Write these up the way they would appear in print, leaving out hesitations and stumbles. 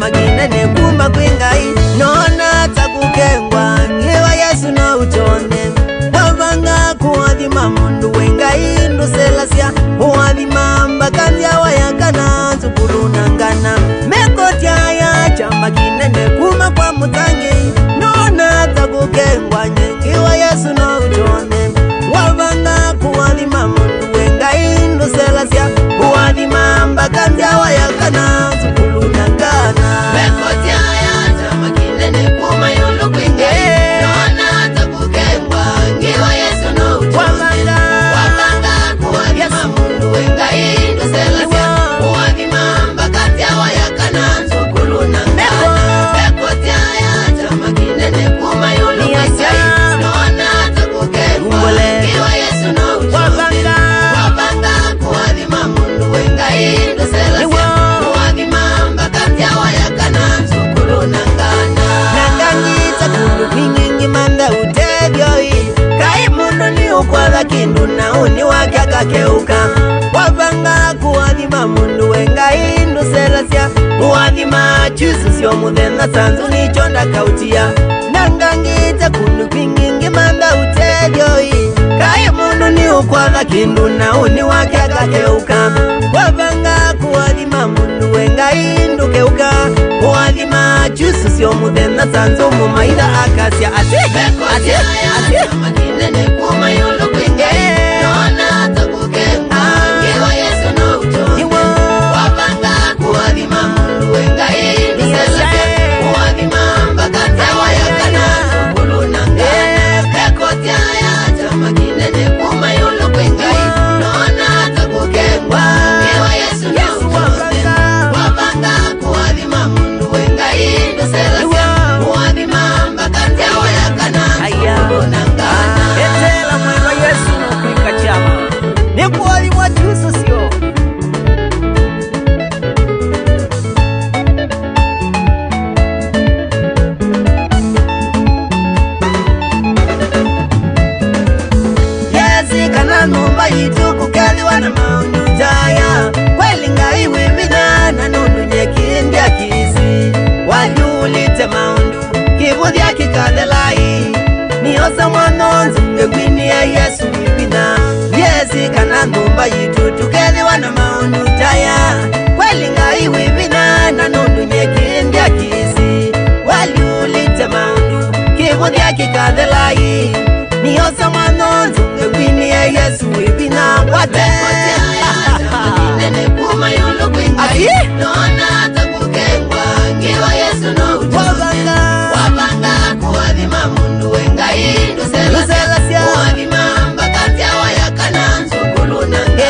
chama kinene kuma kwingai nona takukengwa ngewa Yesu no utone wavanga kuadhima mundu wengai nduselasia uadhima mbakanzia wayakana tukulunangana mekotia ya chama kinene kuma kwa mutangi nona takukengwa ngewa Yesu no utone wavanga kuadhima mundu wengai nduselasia uadhima mbakanzia wayakana tukulunangana mekotia ya chama kinene kuma yolo kwingai nona takukengwa ngewa Yesu no utone wavanga kuadhima mundu wengai nduselasia uadhima mbakanzia wayakana tukulunangana mekotia ya chama kinene kuma yolo kwingai nona takukengwa ngewa Yesu no utone wavanga kuadhima mundu wengai nduselasia uadhima mbakanzia wayakana tukulunangana nangangita kundu kwingingi manda utevyoi kai mundu ni ukwatha kindu na uni wake akakeuka wavanga kuadhima mundu wengai nduselasia uadhima chusu sio muthenya sanzu nichonda kautia nangangita kundu kwingingi manda utevyoi kai mundu ni ukwatha kindu na uni wake akakeuka wavanga kuadhima mundu wengai ndukeuka uadhima chusu sio muthenya sanzu mumaitha akasia mekotia ya chama kinene kuma yolo kwingai nona takukengwa ngewa Yesu no utone wavanga kuadhima mundu wengai nduselasia uadhima mbakanzia wayakana tukulunangana mekotia ya chama kinene kuma yolo kwingai nona takukengwa ngewa Yesu no utone wavanga kuadhima mundu wengai nduselasia uadhima mbakanzia wayakana tukulunangana etela mwana Yesu nukwika chama nikuadhima chusu sio kana numba yitu kukaliwa na maundu jaya kweli ngai wibina na nundu nyekindia kisi waliulite maundu kibuthia kikathelai niosa mwanonzu ngegwini ya Yesu wibina kana numba yitu tukeliwa na maundu jaya kweli ngai wibina na nundu nyekindia kisi waliulite maundu kibuthia kikathelai niosa mwanonzu ngegwini ya Yesu wibina wate kinene kuma yolo kwingai nona takukengwa ngewa Yesu no utone wavanga kuadhima mundu wengai nduselasia uadhima mbakanzia wayakana tukulunangana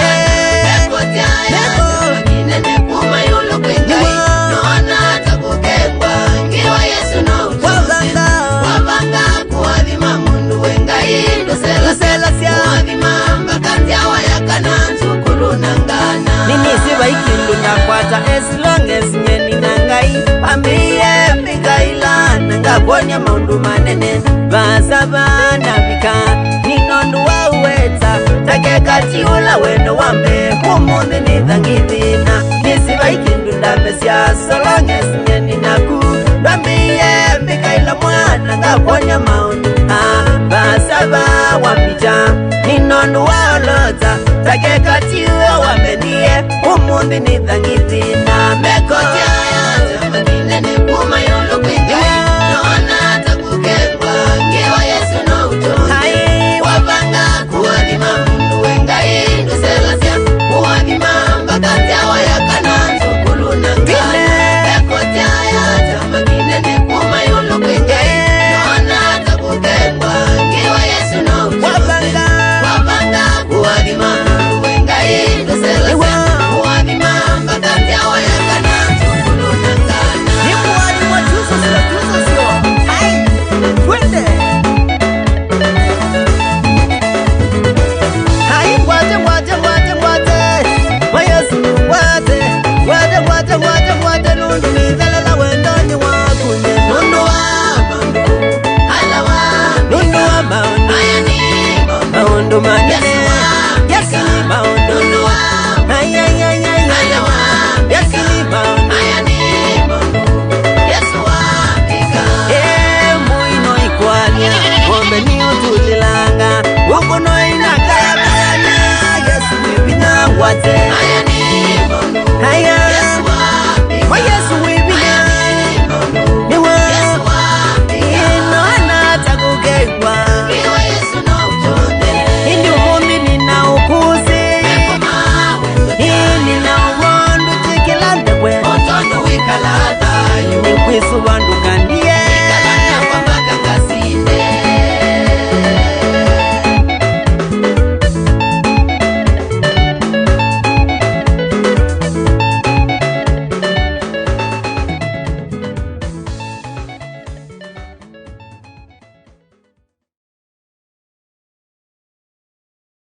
mekotia ya chama kinene kuma yolo kwingai nona takukengwa ngewa Yesu no utone wavanga kuadhima mundu wengai nduselasia uadhima mbakanzia wayakana tukulunangana ninisiva ikindu ndakwata as long as nyeni nangai pambiye mbikaila nangakonya maundu manene vasava navika ninondu wauweta takekatiula wendo wambe kumuthi nithangithina nisiva ikindu ndamesya so long as nyeni naku ndambiye mbikaila mwana ngakonya maundu vasava wambita ninondu waolota takekatiua wambenie umuthi nithangithina mekotia ya chama kinene kuma yolo kwingai nona takukengwa ngewa Yesu no utone wavanga kuadhima mundu wengai nduselasia uadhima mbakanzia wayakana tukulunangana mekotia ya chama kinene kuma yolo kwingai nona takukengwa ngewa Yesu no utone wavanga kuadhima mundu wengai nduselasia uadhima mbakanzia Haya